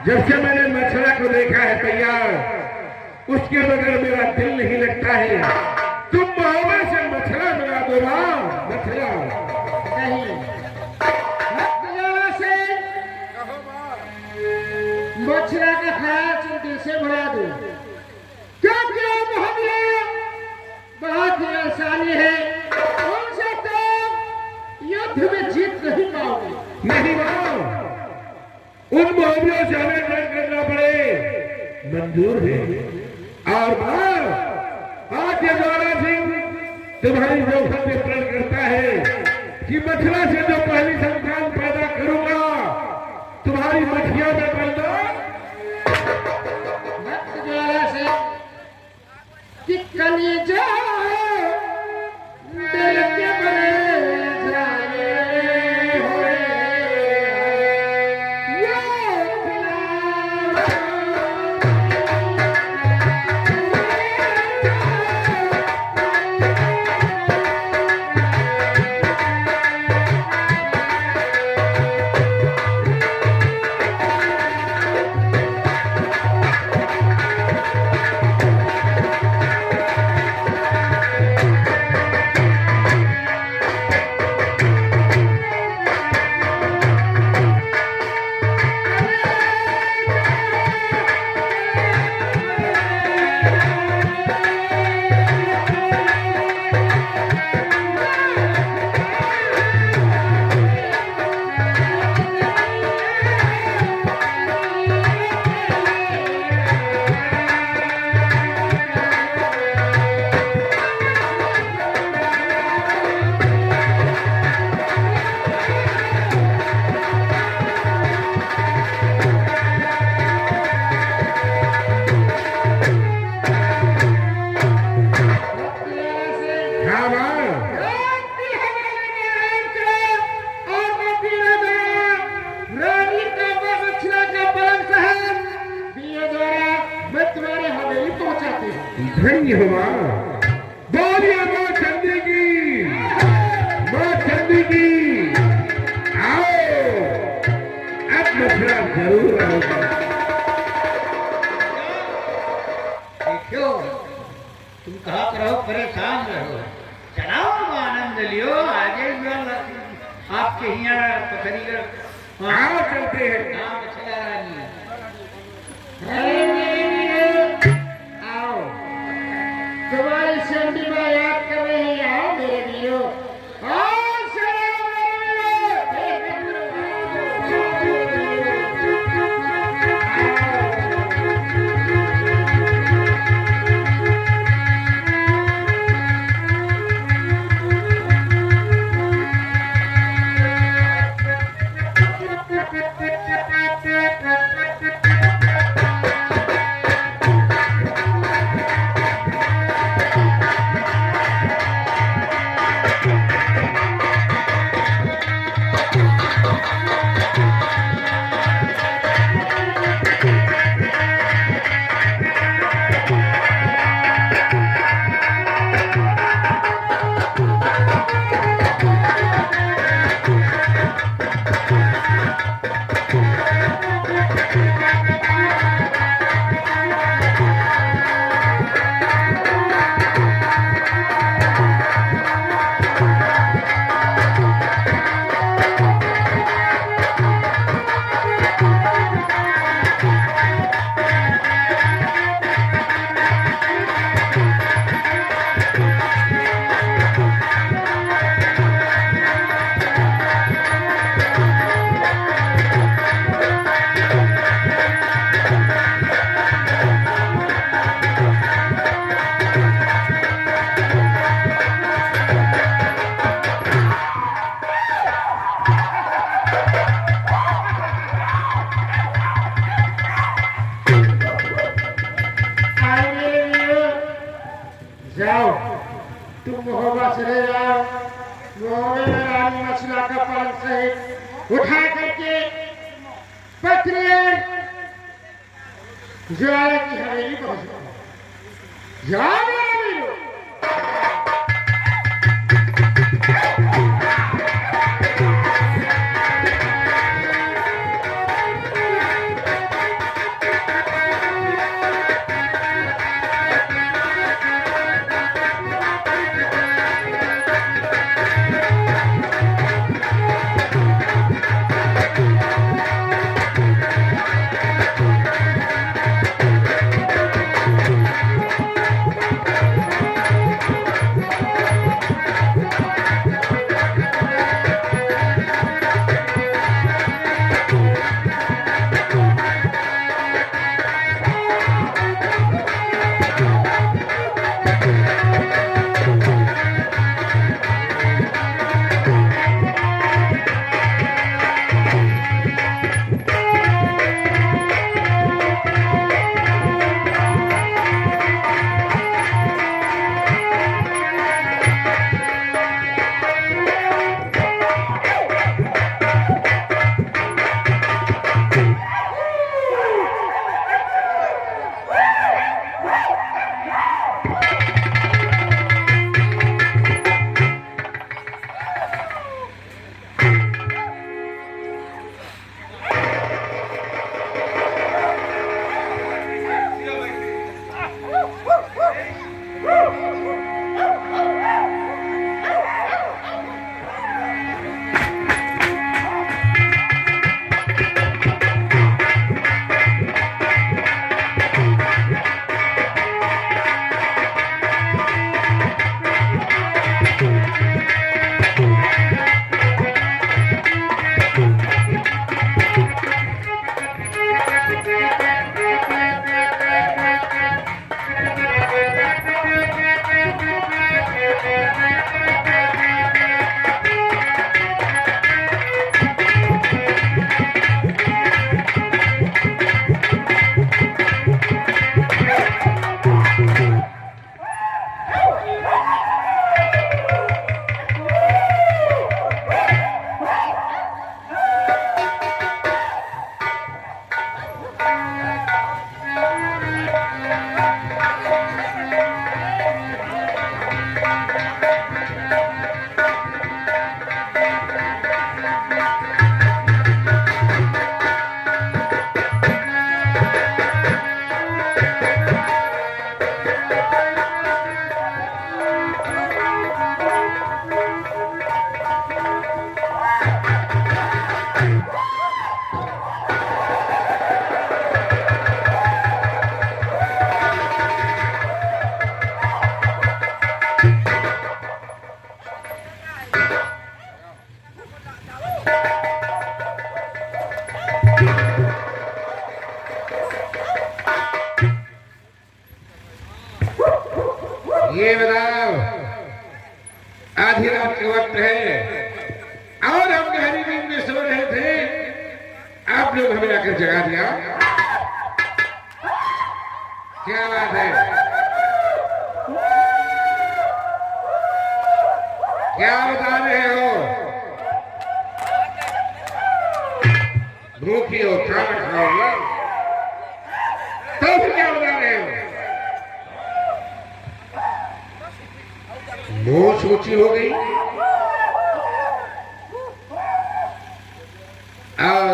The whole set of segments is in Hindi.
जब से मैंने मछला को देखा है तैयार, उसके बगैर मेरा दिल नहीं लगता है। तुम मोहब्बत से मछला मिला दो ना, मछला नहीं से मछला का ख्याल तुम दिल से भुला दो, क्योंकि मोहब्बत बहुत ही आसानी है, उनसे तुम युद्ध में जीत नहीं पाओगे। नहीं मां, उन मोहब्बतों से हमें जंग करना पड़े मंजूर है। और मां, आज ये ज्वाला सिंह तुम्हारी जोखन में प्रण करता है कि मछला से जो पहली संतान पैदा करूंगा तुम्हारी मछलियों में बल दो। ज्वाला से कि कलेजा दिल के बने जाए हुए धन्य हो मां, बोलिए मां चंदी की, मां चंदी की। आओ, अब मछला जरूर आएगा। देखो, तुम कहा करो परेशान रहो, चलाओ आनंद लियो। आगे आपके यहाँ पथरी कर आओ चलते हैं। मछला रानी तुम्हारी संधि में याद कर रही है मेरे दियो। जाओ, तुम मोहब्बत से ले जाओ। मोहब्बत में रानी मछला का पालन सहित उठा करके पत्रियां ज्वाला की हवेली पहुंच जाओ। ये बताओ, आधी रात के वक्त है और हम गहरी नींद में सो रहे थे, आप लोग हमें आकर जगा दिया। क्या बात है? क्या बता रहे हो? भूखी हो, खाना खाओगे तो फिर क्या बता रहे हो? मोच ऊंची हो गई और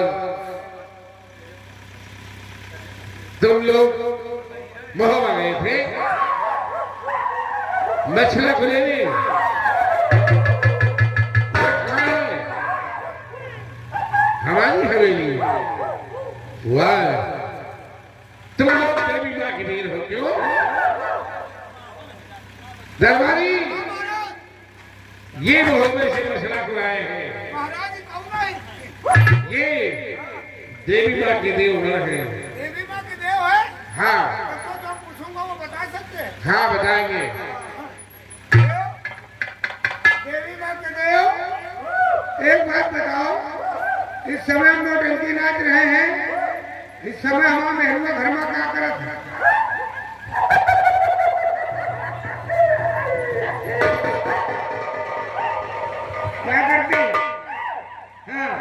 तुम लोग मोहब्बत गए थे मछला को लेने। हमारी हवेली वाह, तुम लोग देवी मां की देर हो क्यों? दरबारी ये मोहब्बत से मछला को आए हैं। ये देवी मां के देव न है। देवी मां के देव है? हाँ तो हम पूछूंगा, वो बता सकते हैं? हाँ बताएंगे। देवी मां के देव, एक बात बताओ, इस समय हम नौटंकी नाच रहे हैं, इस समय हमारा मेहरुआ घर में क्या करत है? क्या करती? हाँ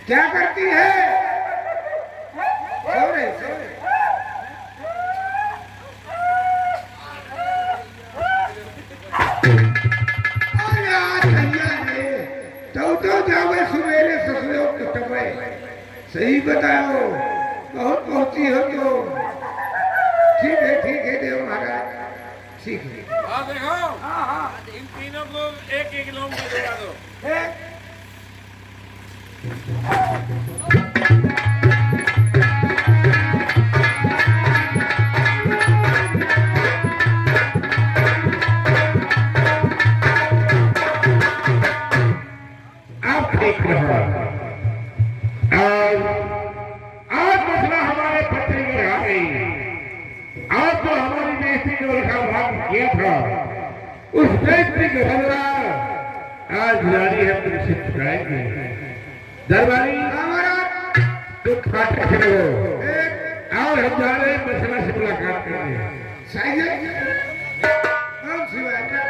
क्या करती है? सो रही, सो रही। अरे आज भैया ने तो जावे सवेरे ससुरे कुटबे। सही बताओ, बहुत पहुंची हो तो। ठीक है देव महाराज, ठीक है। हाँ देखो, इन तीनों को एक एक किलोमीटर दिला दो। आप देख रहे हो, आज मसला हमारे पत्नी में आ गई। आज जो हमारी बेइज्जती का लिखा भाग किया था, उस बेइज्जती का बदला आज जारी है, तुमसे छुड़ाएंगे। दरबारी तुम फाटक से रहो और हम जा रहे हैं मसला से मुलाकात करने। सही है? कौन सी बात है?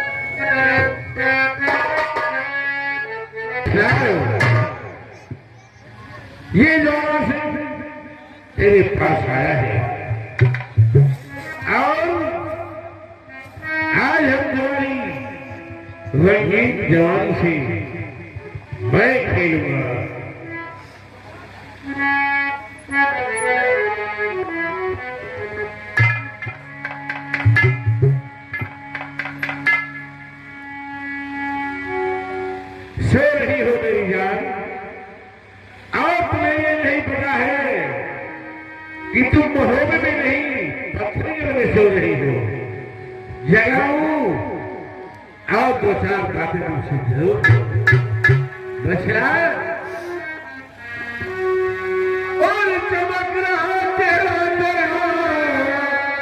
ये जो तेरे पास आया है और आज हम जवानी रंगीन जवानी से मैं खेलूंगा। सो रही हो मेरी जान, और तुम्हें ये नहीं पता है कि तुम मोहब्बत में नहीं पत्थर में सो रही हो। जगाऊं और दो चार बातें तुमसे जरूर बचा। और चमक रहा तेरा तेरा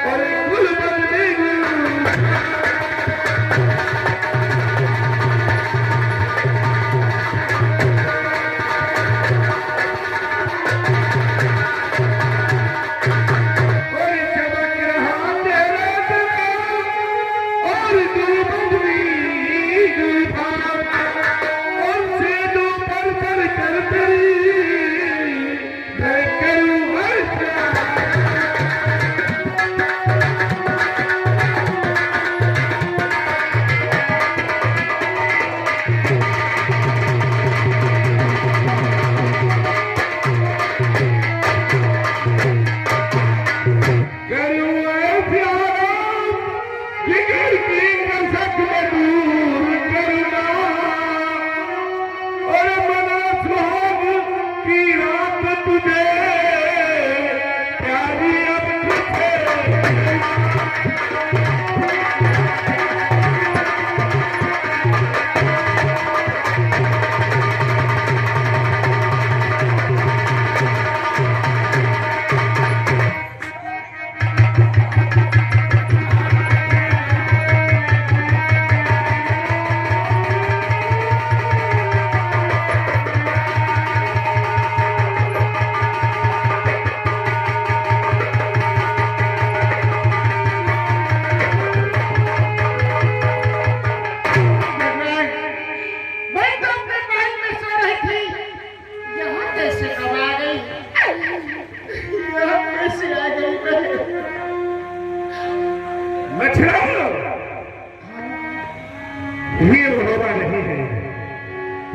और गुल बदली कर तुझे प्यारी अब तुझे मैं तो अपने महल में सो रही थी, यहाँ कैसे कब आ गई? यहाँ कैसे आ गई मैं? मछला ये रोवा नहीं है,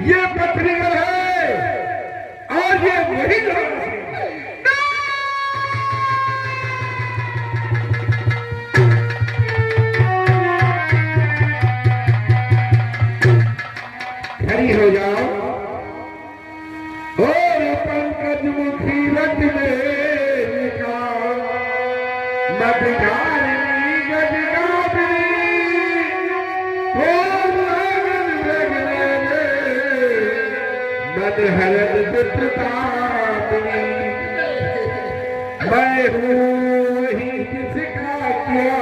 ये पत्नीगढ़ है और ये वही गाँव है। खड़ी हो जाओ और पंकज मुखी रट में निकाल मधुधारिणी गजगाभिनी और लगन लगने में मदहरद पुत्रतापिनी। मैं हूँ वही जिसका किया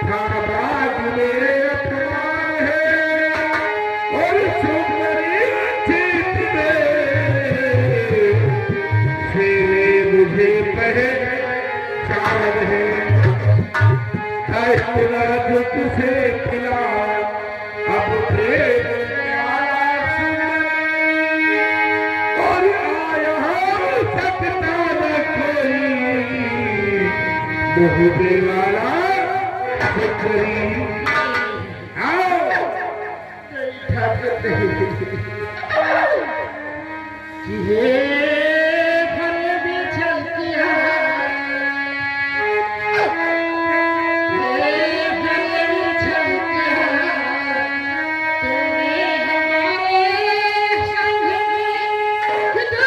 था बात मेरे अपमान है और सुंदरी चित में तेरे मुझे पहचान है। ऐसा जो तुझे खिला अब प्रेम आया सुंदरी और आया सकता न कोई मुझे वाला सुंदरी। आओ ये फरेबी चलती है, ये फरेबी चलती है, तुम्हें हमारे संग खुदा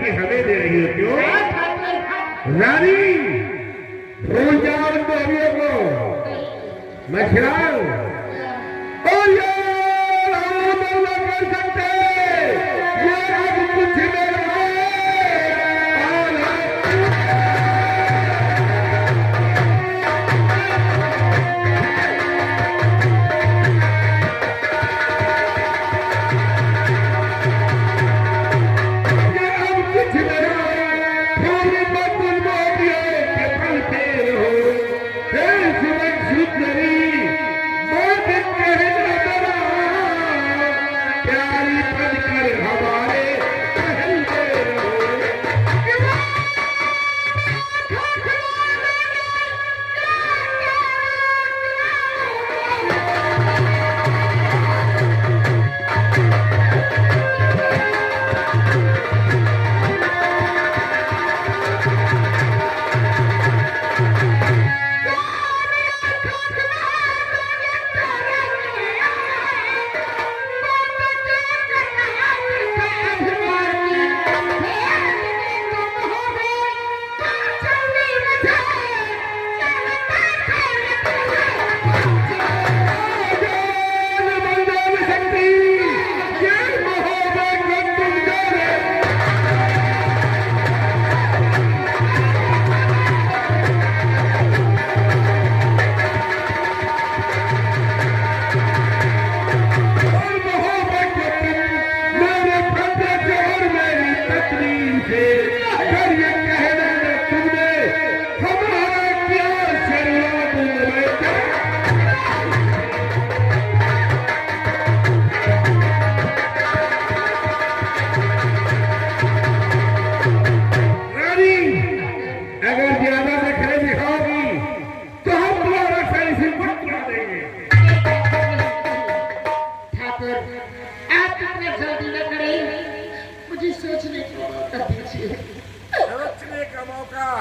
हमें दे रही हो क्यों रानी? भूल जाओ उन देवियों को। मैं खिलाऊं और ये हम न कर सकते, ये अब कुछ मेरा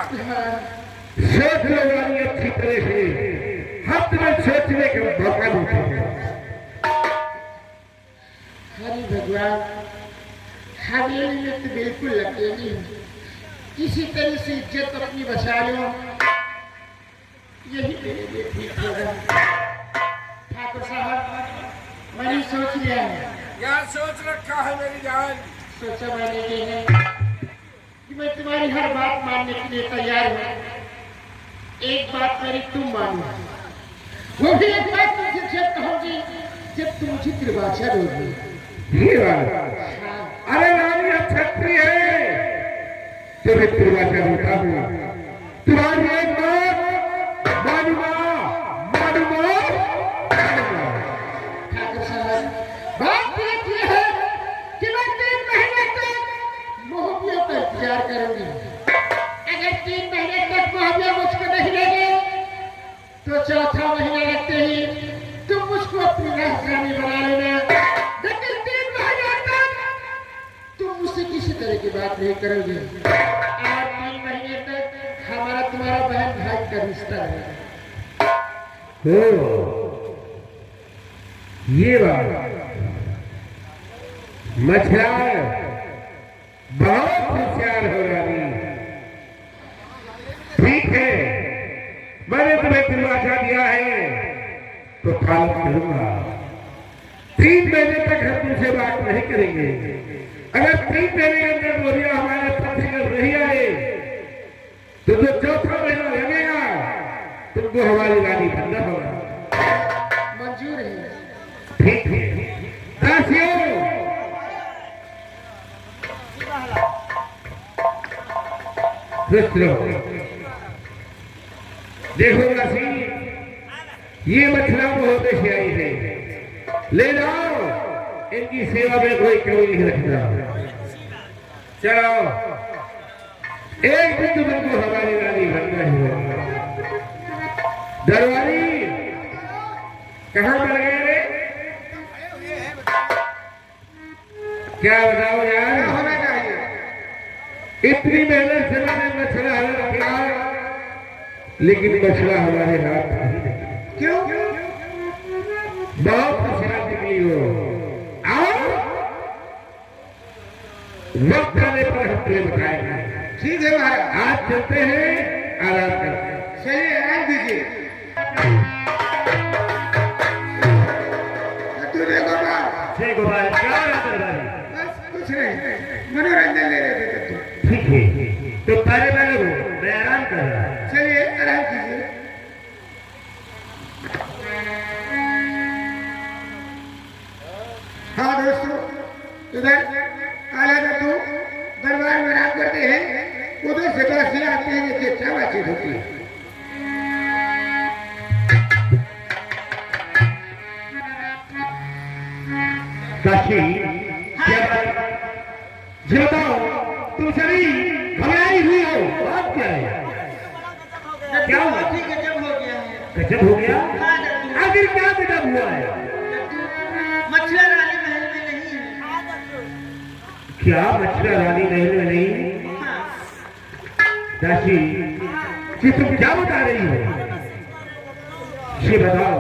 सोच लो रानी अच्छी तरह से, हर तरह सोचने का मौका देते हैं। हरि भगवान, हवेली में तो बिल्कुल अकेली हूँ, किसी तरह से इज्जत अपनी बचा लो, यही मेरे लिए ठीक होगा। ठाकुर साहब, मैंने सोच लिया है। क्या सोच रखा है मेरी जान? सोचा मैंने ये है कि मैं तुम्हारी हर बात मानने के लिए तैयार हूँ। एक बात मेरी तुम मानो, वो भी एक बात तुमसे जब कहूँगी जब तुम मुझे त्रिभाषा दोगी। ये बात, अरे रानी अब क्षत्रिय है, तुम्हें त्रिभाषा देता हूँ। तुम्हारी एक बात मानूंगा, मानूंगा, मानूंगा। ठाकुर साहब, बात ये है कि मैं 3 महीने तक मोहबियों का इंतजार करूंगी। अगर 3 महीने तक मोहबिया मुझको नहीं लगे तो चौथा महीना लगते ही तुम मुझको अपनी राजधानी बना लेना। लेकिन 3 महीने तक तुम मुझसे किसी तरह की बात नहीं करोगे और 3 महीने तक हमारा तुम्हारा बहन भाई का रिश्ता रहेगा। ये बात मछुआर बहुत होशियार हो रानी। ठीक है, मैंने तुम्हें त्रिभाषा दिया है तो पालन करूंगा। 3 महीने तक हम तुमसे बात नहीं करेंगे। अगर 3 महीने के अंदर बोलिया हमारे पक्ष में नहीं आए तो जो चौथा महीना लगेगा तुमको हमारी रानी बनना होगा। मंजूर है। ठीक है दासियों, खुश रहो। देखो दासी, ये मछला बहुत आई है, ले जाओ, इनकी सेवा में कोई कमी नहीं रखना। चलो, एक दिन तुमको हमारी रानी बनना ही होगा। दरबारी कहाँ मर गए रे? क्या बताओ यार? होना चाहिए। इतनी मेहनत से मैंने मछला हमें किया, लेकिन मछला हमारे हाथ नहीं। क्यों? बहुत खुशहाल निकली हो। आओ, वक्त आने पर हम तुम्हें बताएंगे। ठीक है महाराज। आज चलते हैं, आराम करते हैं। चलिए आराम कीजिए। जय गोपाल, क्या हो रहा है? बस कुछ नहीं, मनोरंजन ले रहे थे। ठीक है, तो पहले मैं लोगों, मैं आराम कर रहा हूँ। चलिए आराम कीजिए। हाँ दोस्तों, इधर काला दत्तू दरबार में आराम करते हैं, उधर से दासी आते हैं, देखिए क्या बातचीत होती है। काशी, क्या बात? जी बताओ, तुम सभी घबराई हुई हो, बात क्या है? क्या हुआ? गजब हो गया है। गजब हो गया? हाँ दद्दू, आखिर क्या गजब हुआ है? मछला रानी महल में नहीं है। क्या मछला रानी महल में नहीं? हाँ, दासी, जी तुम क्या बता रही हो? ये बताओ,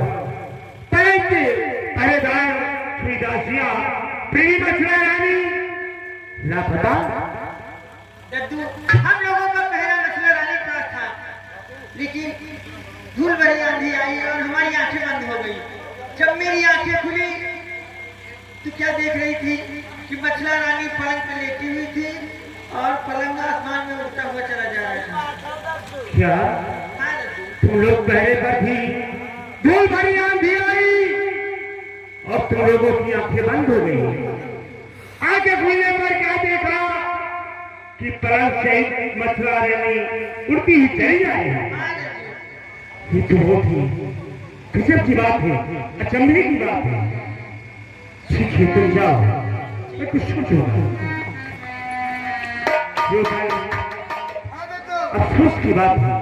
पहरेदार श्री दासिया प्रिय मछला रानी लापता। दद्दू, हम लोगों का पहला मछला रानी का था, लेकिन धूल भरी आंधी आई और हमारी आंखें बंद हो गई। जब मेरी आंखें खुली तो क्या देख रही थी कि मछला रानी पलंग पर लेटी हुई थी और पलंग आसमान में उड़ता हुआ चला जा रहा था। क्या हाँ दद्दू, तुम लोग पहरे पर थी, धूल भरी आंधी आई और तुम लोगों की आंखें बंद हो गई। आंखें खुलने पर क्या देखा कि पलंग से मछला रानी उड़ती ही चली जाए। हाँ दद्दू, ये तो बहुत ही गजब की बात है, अचंभे की बात है। ठीक है, तुम जाओ, मैं कुछ सोचूंगा। जो भाई अफसोस की बात है,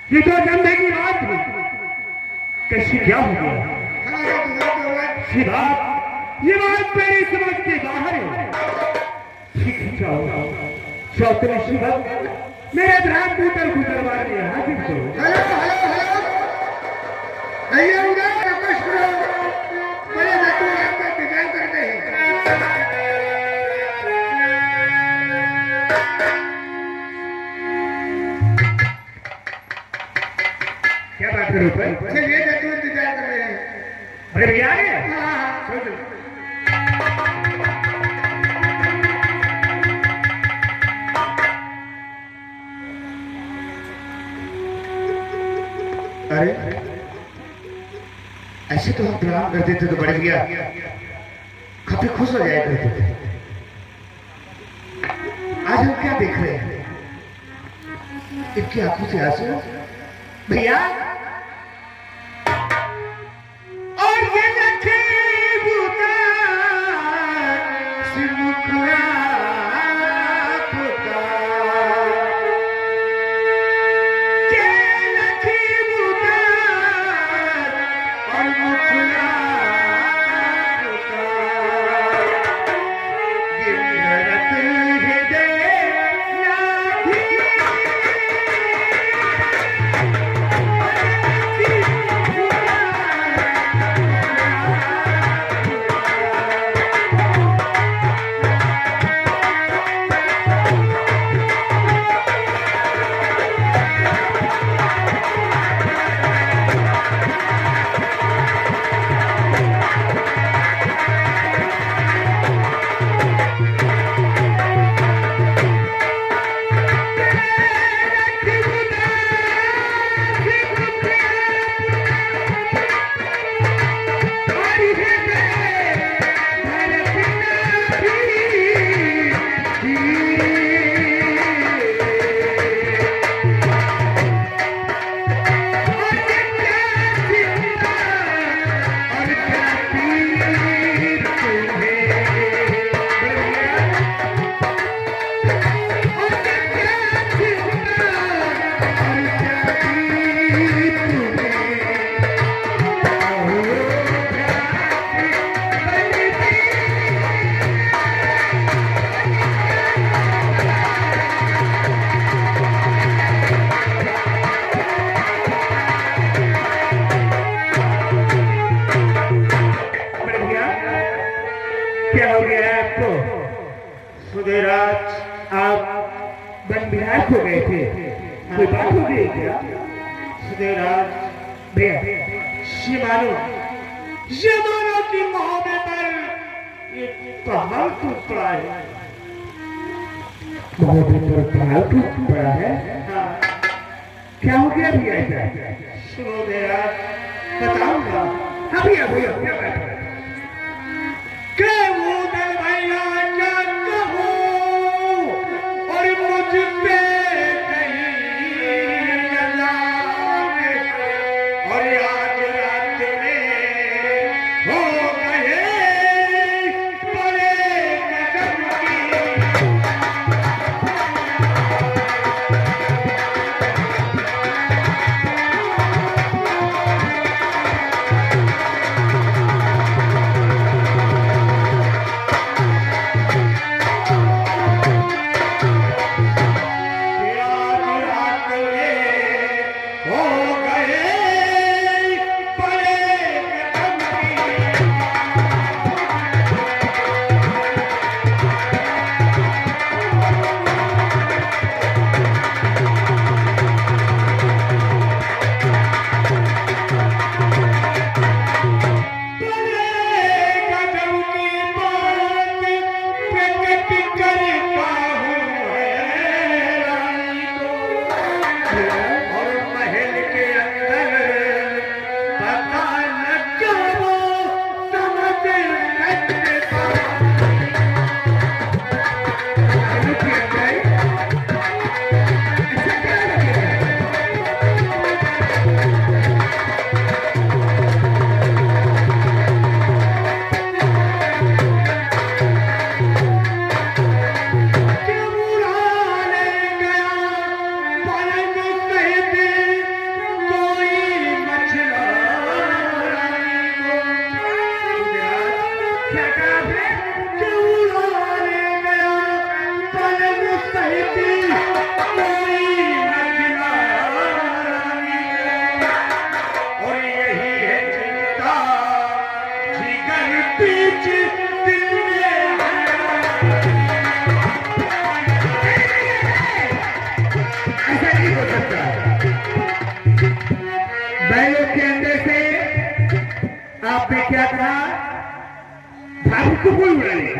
ये तो अचंभे की बात है। कैसे क्या हो गया? ये बात मेरी समझ के बाहर है। ठीक है, जाओ, चौथरी शिवक मेरे ध्यान कूतर कूतर मार दिया हाजिर को हेलो हेलो हेलो भैया उधर वापस करो बड़े दद्दू आपका इंतजार करते हैं क्या बात करो भाई चलिए दद्दू इंतजार कर रहे हैं अरे भैया आ गए हाँ चलो, चलो। अरे ऐसे तो हम प्रणाम करते थे तो बढ़ गया काफी खुश हो जाया करते थे आज हम क्या देख रहे हैं इनकी आंखों से आंसू भैया और ये लखे बूटा सिमुखड़ा क्या हो गया है आपको सुधीराज आप वन विधायक हो गए थे कोई बात हो गई क्या सुधीराज भैया शिमानो की मोहब्बत पर ये पहाड़ टूट पड़ा है बहुत ऊपर पहाड़ टूट पड़ा है हाँ, क्या हो गया भैया ऐसा सुनो धीराज बताऊंगा हाँ भैया भैया क्या बात है के वो दल भैया जानता हूँ और मुझ पे कहीं अल्लाह और आज रात में हो गए बड़े कदम की बीच दिल में ऐसा नहीं हो सकता। बैलों के अंदर से आपने क्या कहा? भाभी को कोई उड़ा नहीं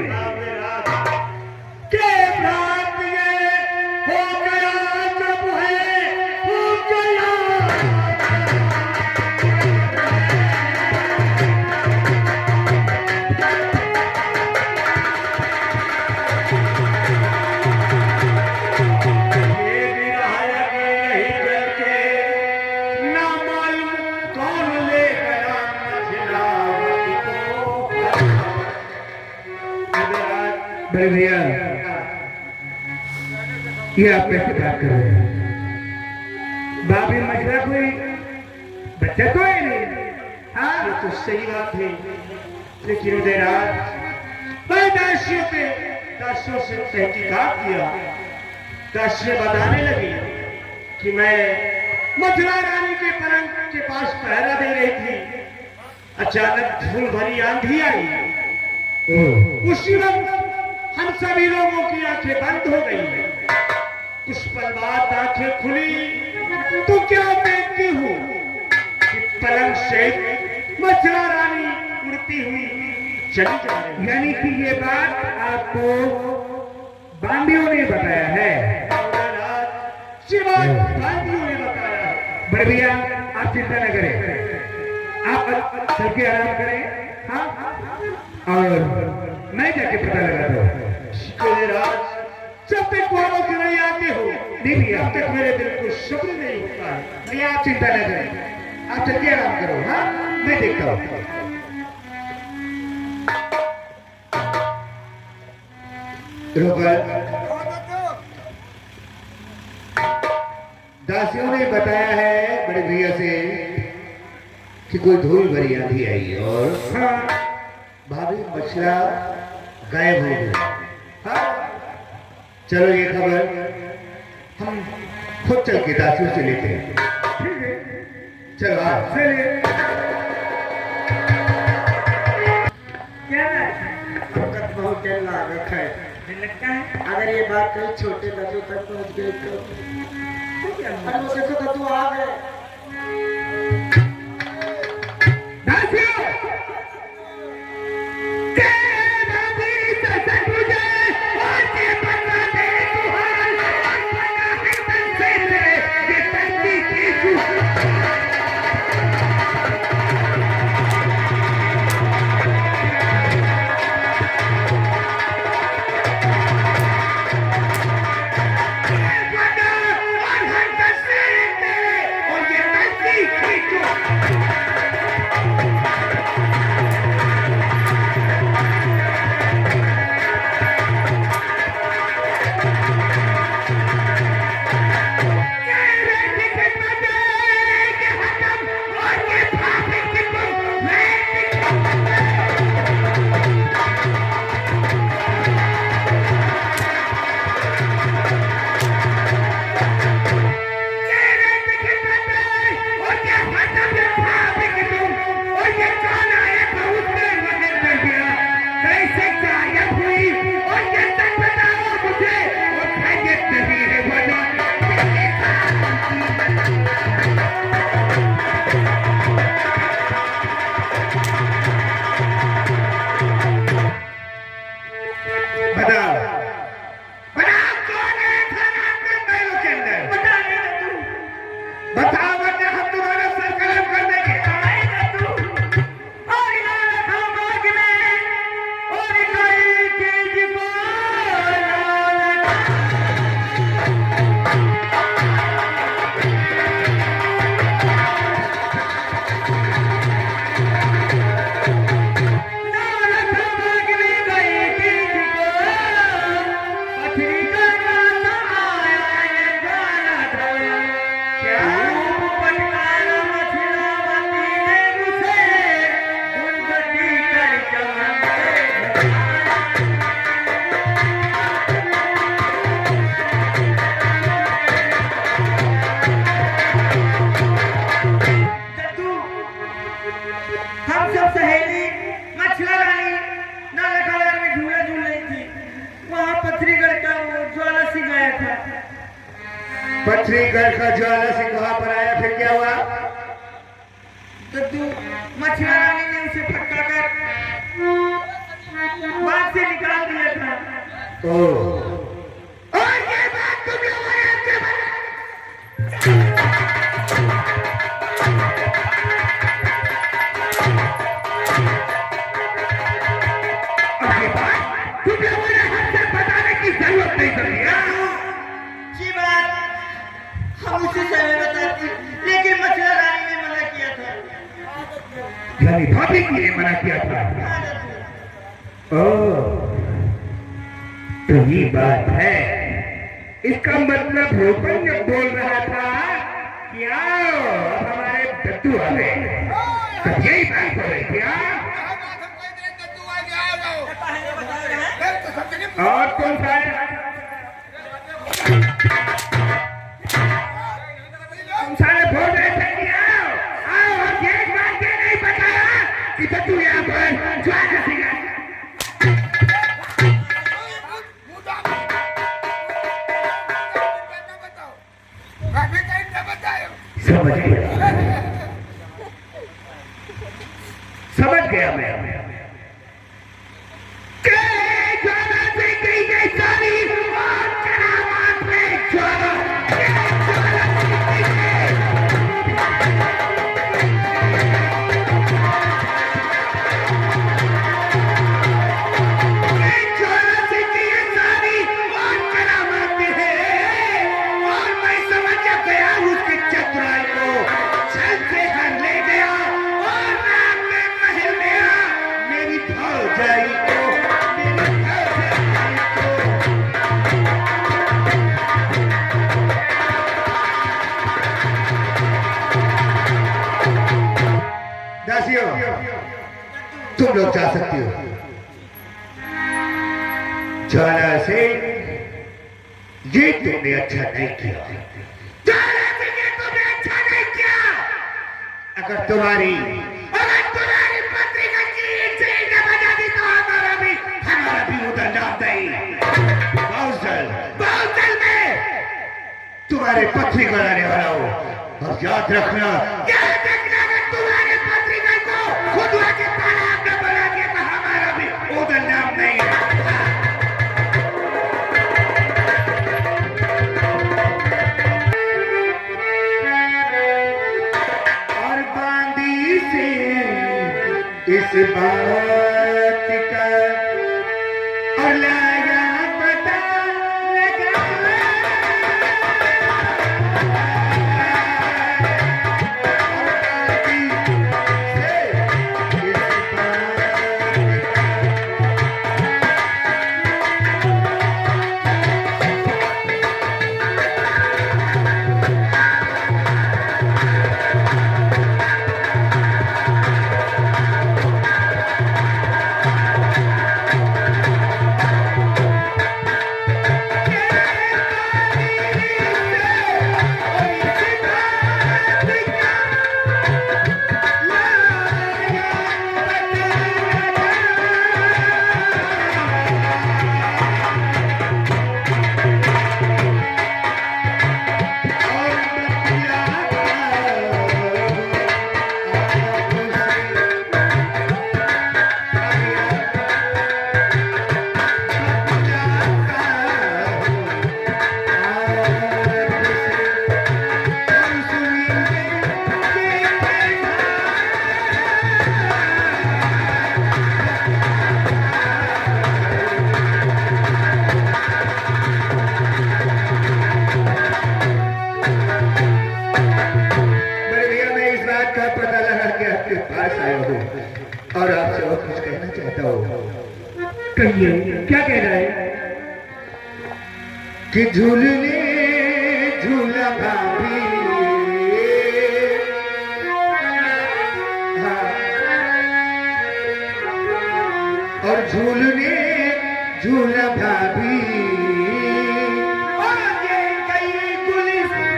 के बात ये हो गया जब है हो गया। ये भी रहा कि नहीं चल के ना मालूम कौन ले गया मझिलावती को। बड़े भैया ये आप कैसे बात कर रहे हैं? भाभी मछला कोई बच्चा तो है नहीं। हाँ ये तो सही बात है, लेकिन उधर रात मैं दासियों से तहकीकात किया। दासियां बताने लगी कि मैं मथुरा रानी के पलंग के पास पहरा दे रही थी, अचानक धूल भरी आंधी आई। उसी वक्त हम सभी लोगों की आंखें बंद हो गई। कुछ पल बाद आंखें खुली तो क्या देखती हूँ कि पलंग से मथुरा रानी उड़ती हुई चली जा रही। यानी कि ये बात आपको बांदियों ने बताया है? बांदियों ने बताया है। बड़े भैया आप चिंता न करें, आप चल के आराम करें। हाँ और मैं जाके पता लगा दो। जब तक वहां से नहीं आते हो नहीं भैया, तब तक मेरे दिल को शुक्र नहीं होता है। भैया आप चिंता न करें, आप चल के आराम करो। हाँ मैं देखता हूँ। दासियों ने बताया है बड़े भैया से कि कोई धूल भरी आंधी आई और भाभी मछला गायब हो गया। हाँ चलो ये खबर हम खुद चल के दासियों से लेते हैं। ठीक है चलो आप चलिए। क्या वक्त बहुत देर लागत है, लगता है अगर ये बात कहीं छोटे दादू तक पहुंच गई तो अरे वो देखो दादू आ गए। पथरीगढ़ का ज्वाला सिंह वहां पर आया, फिर क्या हुआ? दद्दू मछला रानी ने उसे फटका कर बाग से निकाल दिया था। और ये बात तुम लोगों ने क्या तुम लोगों ने हमसे बताने की जरूरत नहीं करी है। ये बात हम उसे समय बताते, लेकिन मछला रानी ने मना किया था। यानी भाभी की ने मना किया था। हाँ दद्दू। तो ये बात है, इसका मतलब रोपन जब बोल रहा था कि आओ अब हमारे दद्दू आ गए, तब यही बात हो रही थी। और कौन सा तुम सारे बोल रहे थे कि आओ आओ, और ये बात ये नहीं बताया कि दद्दू यहाँ पर ज्वाला सिंह समझ गया मैं। तुम लोग जा सकती हो। ज्वाला सिंह, ये तुमने अच्छा नहीं किया। ज्वाला सिंह, ये तुमने अच्छा नहीं किया। अगर तुम्हारी पत्रिका की चेन न बजा दी तो हमारा भी उधर नाम नहीं। बहुत जल्द में तुम्हारे पत्रिका आने वाला हो। और याद रखना अगर तुम्हारे पत्रिका को खुद आके तालाब में बना दिया तो हमारा भी उधर नाम नहीं है। और बांदी से इस बात का और लाया पता लगा। और आपसे और कुछ कहना चाहता हूँ। कहिए, क्या कह रहा है? कि झूलने झूला भाभी, और झूलने झूला भाभी, और ये कई गुलिस्तान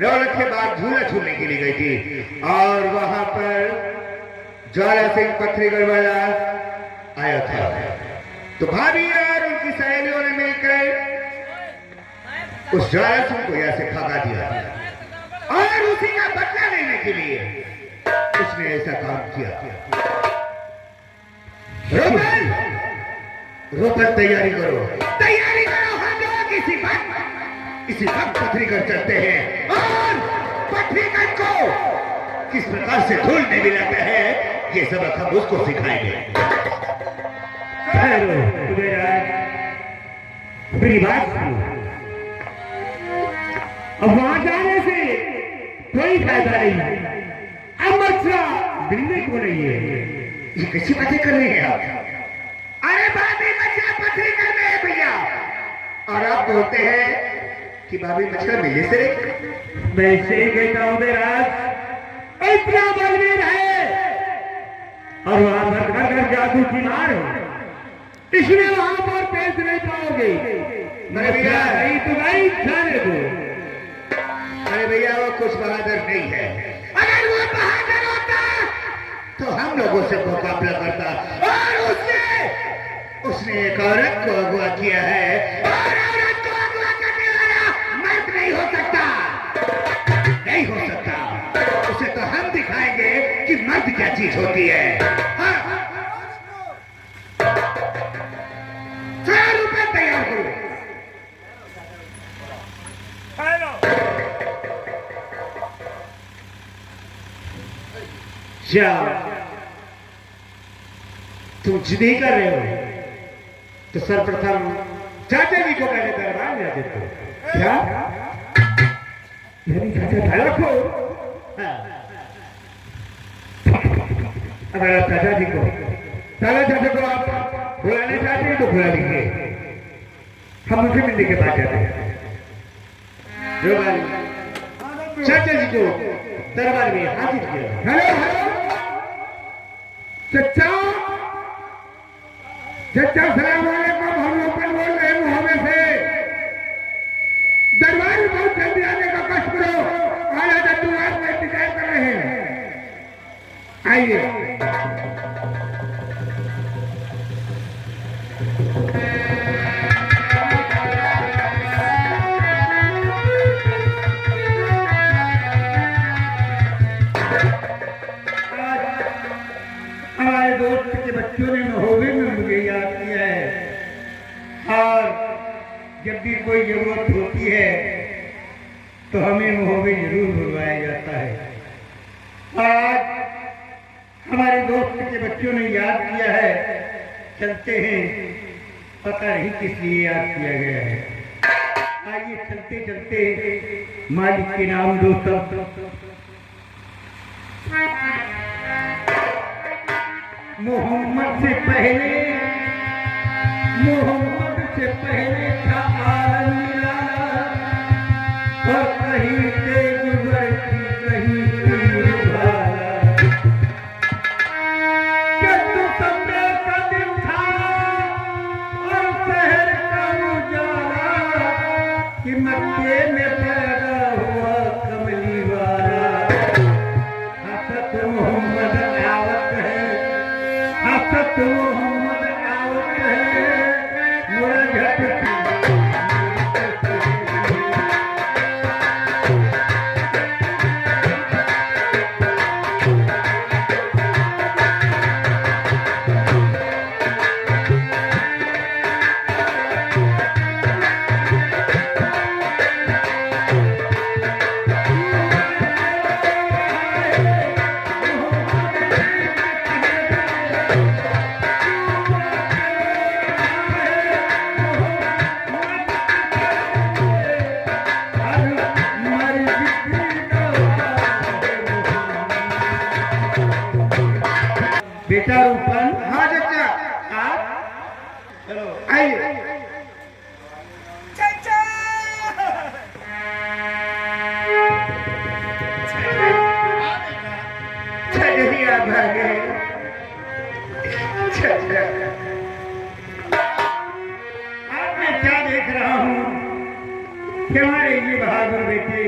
रौनक के बाद झूला झूलने के लिए गई थी और वहां पर ज्वाला सिंह पत्थरीगढ़ वाला आया था। तो भाभी और उनकी सहेलियों ने मिलकर उस ज्वाला सिंह को यहाँ से भगा दिया और उसी का बदला लेने के लिए उसने ऐसा काम किया। रोपन रोपन तैयारी करो हम लोग इसी वक्त पत्थरीगढ़ चलते हैं और पत्थरीगढ़ को किस प्रकार से धूलने मिलाता है ये सबक हम उसको सिखाएंगे। मेरी बात सुनो, अब वहां जाने से कोई फायदा नहीं, अब मछला मिलने को नहीं है। ये कैसी बातें कर रहे हैं आप? अरे भाभी मछला पत्थरीगढ़ में है भैया और आप बोलते हैं कि भाभी मछला मिले से मैं इसे ही कहता हूं राज इतना बलवीर है और वहां पर घर घर जादू की मार हो, इसलिए वहां पर पेश नहीं पाओगे। अरे भैया नहीं तो नहीं जाने दो। अरे भैया वो कुछ बहादुर नहीं है, अगर वो बहादुर होता तो हम लोगों से मुकाबला करता और उसने एक औरत को अगवा किया है और औरत को अगवा करने वाला मर्द नहीं हो सकता, नहीं हो सकता। उसे तो हम दिखाएंगे कि मर्द क्या चीज होती है। 100 रुपए तैयार करो। क्या तुम जिद ही कर रहे हो तो सर्वप्रथम चाचा जी को पहले दरबार में देते हो। क्या मेरी चाचा ख्याल रखो। अगर आप चाचा जी को आप बुलाने चाहते हैं तो बुला लीजिए, हम उनसे मिलने के बाद जाते हैं। चाचा जी को दरबार में हाजिर किया। हेलो चचा सलाम वालेकुम, हम ओपन बोल रहे हैं मुहम्मद से। दरबार में बहुत जल्दी आने का कष्ट करो, आला दद्दू आज में इंतजार कर रहे हैं, आइए। हमारे दोस्त के बच्चों ने महोबे में मुझे याद किया है और जब भी कोई जरूरत होती है तो हमें महोबे जरूर बुलवाया जाता है। आज हमारे दोस्त के बच्चों ने याद किया है, चलते हैं, पता नहीं किस लिए याद किया गया है। आइए चलते चलते मालिक के नाम दो शब्द। मोहम्मद से पहले था आलम निराला और कहीं से गुजरती कहीं से उभारा। जब सपने का दिन था और शहर का उजाला कि मक्के में पैदा हुआ कमली वाला। हसत मोहम्मद आवत है, हसत मोहम्मद आवत है, बेटा रूपन। हाँ चाचा, आप चलो आइए। चाचा चलिए आप आ गए। आप मैं क्या देख रहा हूँ कि हमारे ये बहादुर बेटे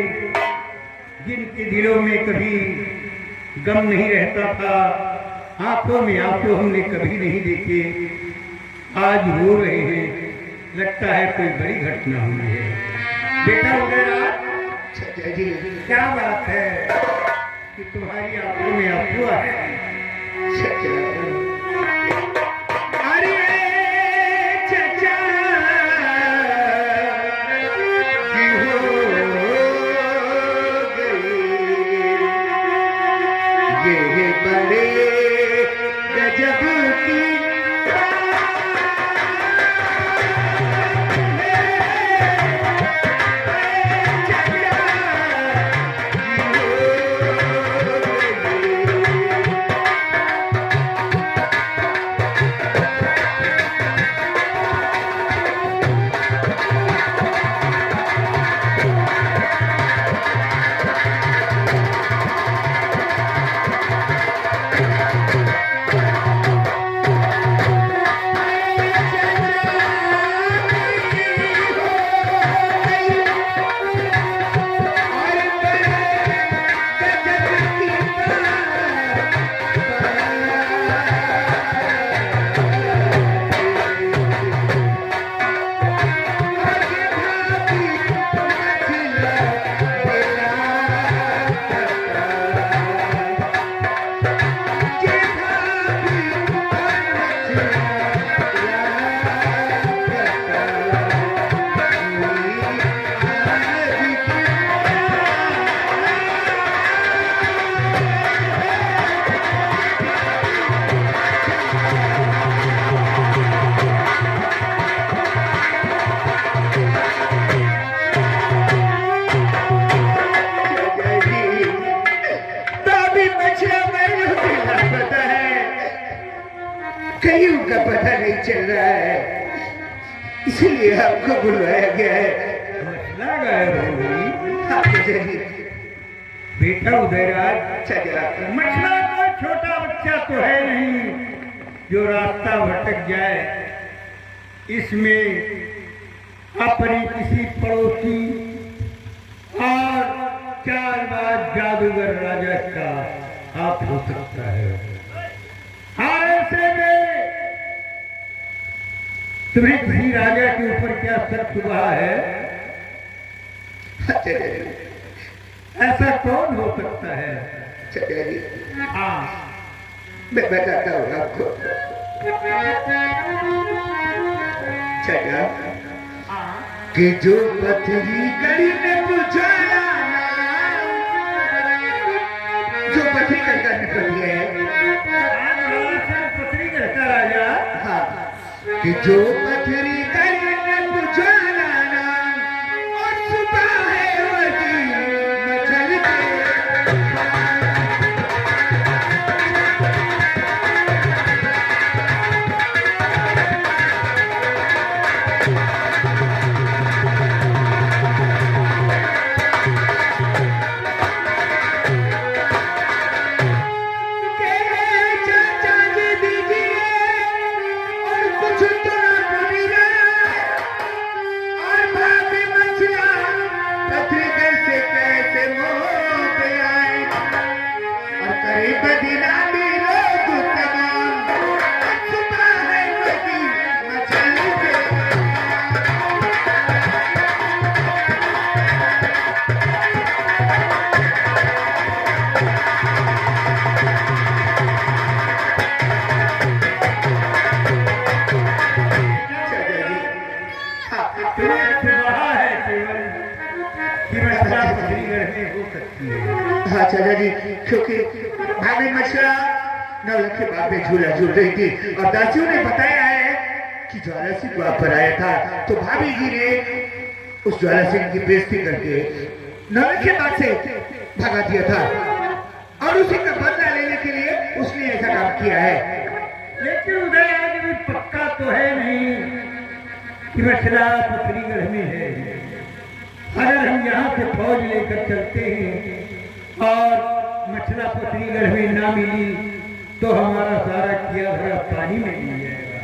जिनके दिलों में कभी गम नहीं रहता था, आंखों में आंसू हमने कभी नहीं देखे, आज रो रहे हैं। लगता है कोई बड़ी घटना हुई है। बेटा उदयराज, क्या बात है कि तुम्हारी आंखों में आंसू आ रहे हैं? अरे चचा की हो गई ये बड़े गजब की कहीं उनका पता नहीं चल रहा है, इसलिए आपको बुलवाया गया है। मसला गया बेटा उदयराज, मसला कोई छोटा बच्चा तो है नहीं जो रास्ता भटक जाए। इसमें अपनी किसी पड़ोसी और चालबाज जादूगर राजा का हाथ हो सकता है। ऐसे में तुम्हें किसी राजा के ऊपर क्या शक हुआ है? ऐसा कौन हो सकता है? हाँ, मैं बताता हूँ आपको। कि जो पथरी गली में बुझाया, जो पथरी करता निकल है, पथरी करता राजा। हाँ, कि जो पथरी गली में बुझाया और सुबह है वही मचल के हाँ चाचा जी, क्योंकि भाभी मछला नौलख के बाद में झूला झूल रही थी और दासियों ने बताया है कि ज्वाला सिंह वहां पर आया था, तो भाभी जी ने उस ज्वाला सिंह की बेइज्जती करके नौलख के बाद से भगा दिया था और उसी का बदला लेने के लिए उसने ऐसा काम किया है। लेकिन उधर आज भी पक्का तो है नहीं कि मछला पथरीगढ़ में है। अगर हम यहाँ से फौज लेकर चलते हैं और मछला पथरीगढ़ में ना मिली तो हमारा सारा किया भरा पानी में मिल जाएगा।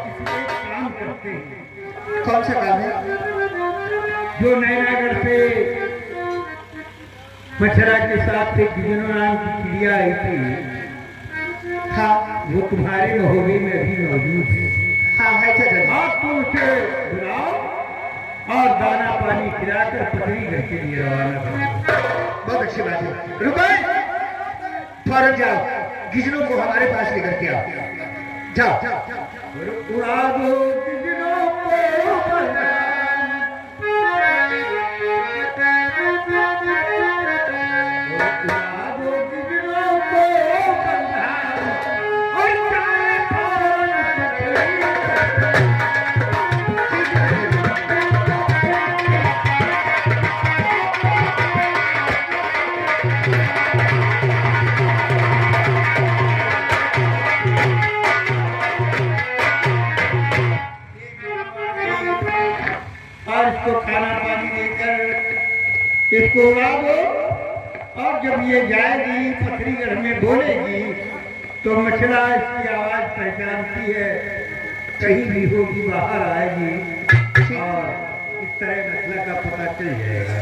इसलिए काम करते हैं। कौन सा काम है? जो नैनागढ़ से मच्छरा के साथ एक गिजनो नाम की चिड़िया आई थी। हाँ वो तुम्हारे महोबे में अभी मौजूद है। हाँ है चाचा जी। आप तुम उसे बुलाओ और दाना पानी खिलाकर पटरी घर के लिए रवाना करो। बहुत अच्छी बात है। रुपए फौरन जाओ, गिजनों को हमारे पास लेकर के आओ। जाओ उड़ा दो गिजनों को इसको खाना पानी देकर इसको उड़ा दो। और जब ये जाएगी पथरीगढ़ में बोलेगी तो मछला इसकी आवाज पहचानती है, कहीं भी होगी बाहर आएगी और इस तरह मछला का पता चल जाएगा।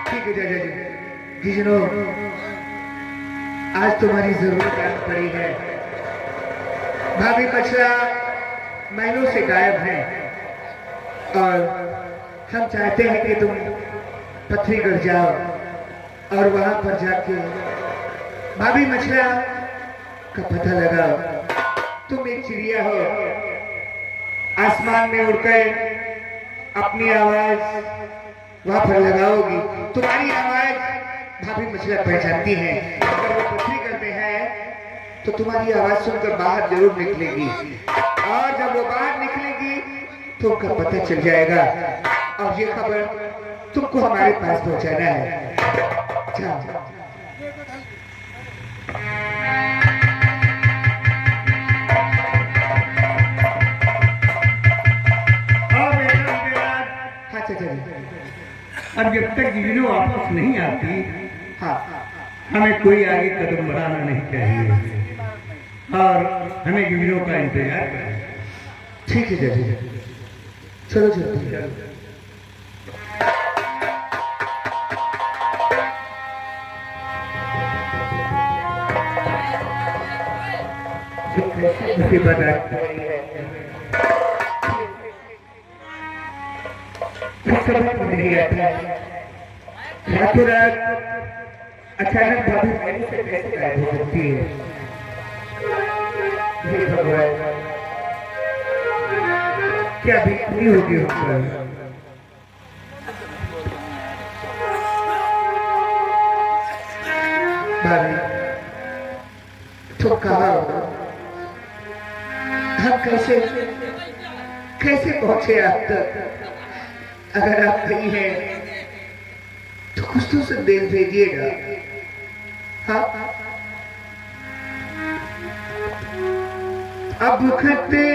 ठीक है चाचा जी। गिजनो आज तुम्हारी जरूरत आज पड़ी है। भाभी मछला महीनों से गायब है और हम चाहते हैं कि तुम पथरीगढ़ जाओ और वहां पर जाके भाभी मछला का पता लगाओ। तुम एक चिड़िया हो, आसमान में उड़कर अपनी आवाज वहां पर लगाओगी। तुम्हारी आवाज भाभी मछला पहचानती है। अगर वो पथरीगढ़ में है तो तुम्हारी आवाज सुनकर बाहर जरूर निकलेगी और जब वो बाहर निकलेगी तो उनका पता चल जाएगा और ये खबर तुमको हमारे पास पहुंचाना है। जाओ। हाँ चाचा जी। अब जब तक गिजनो वापस नहीं आती, हाँ हमें कोई आगे कदम बढ़ाना नहीं चाहिए और हमें गिजनो का इंतजार करना। ठीक है चाचा जी। चलो चलो। मुसीबत है, समझ में नहीं आता रातों रात अचानक भाभी मैंने से कैसे गायब हो सकती है। हे भगवान, क्या बीतनी होगी उन पर। भाभी तुम कहाँ हो? हम कैसे कैसे पहुंचे आप तक? अगर आप नहीं हैं तो कुछ तो संदेश भेजिएगा। हाँ अब खतरे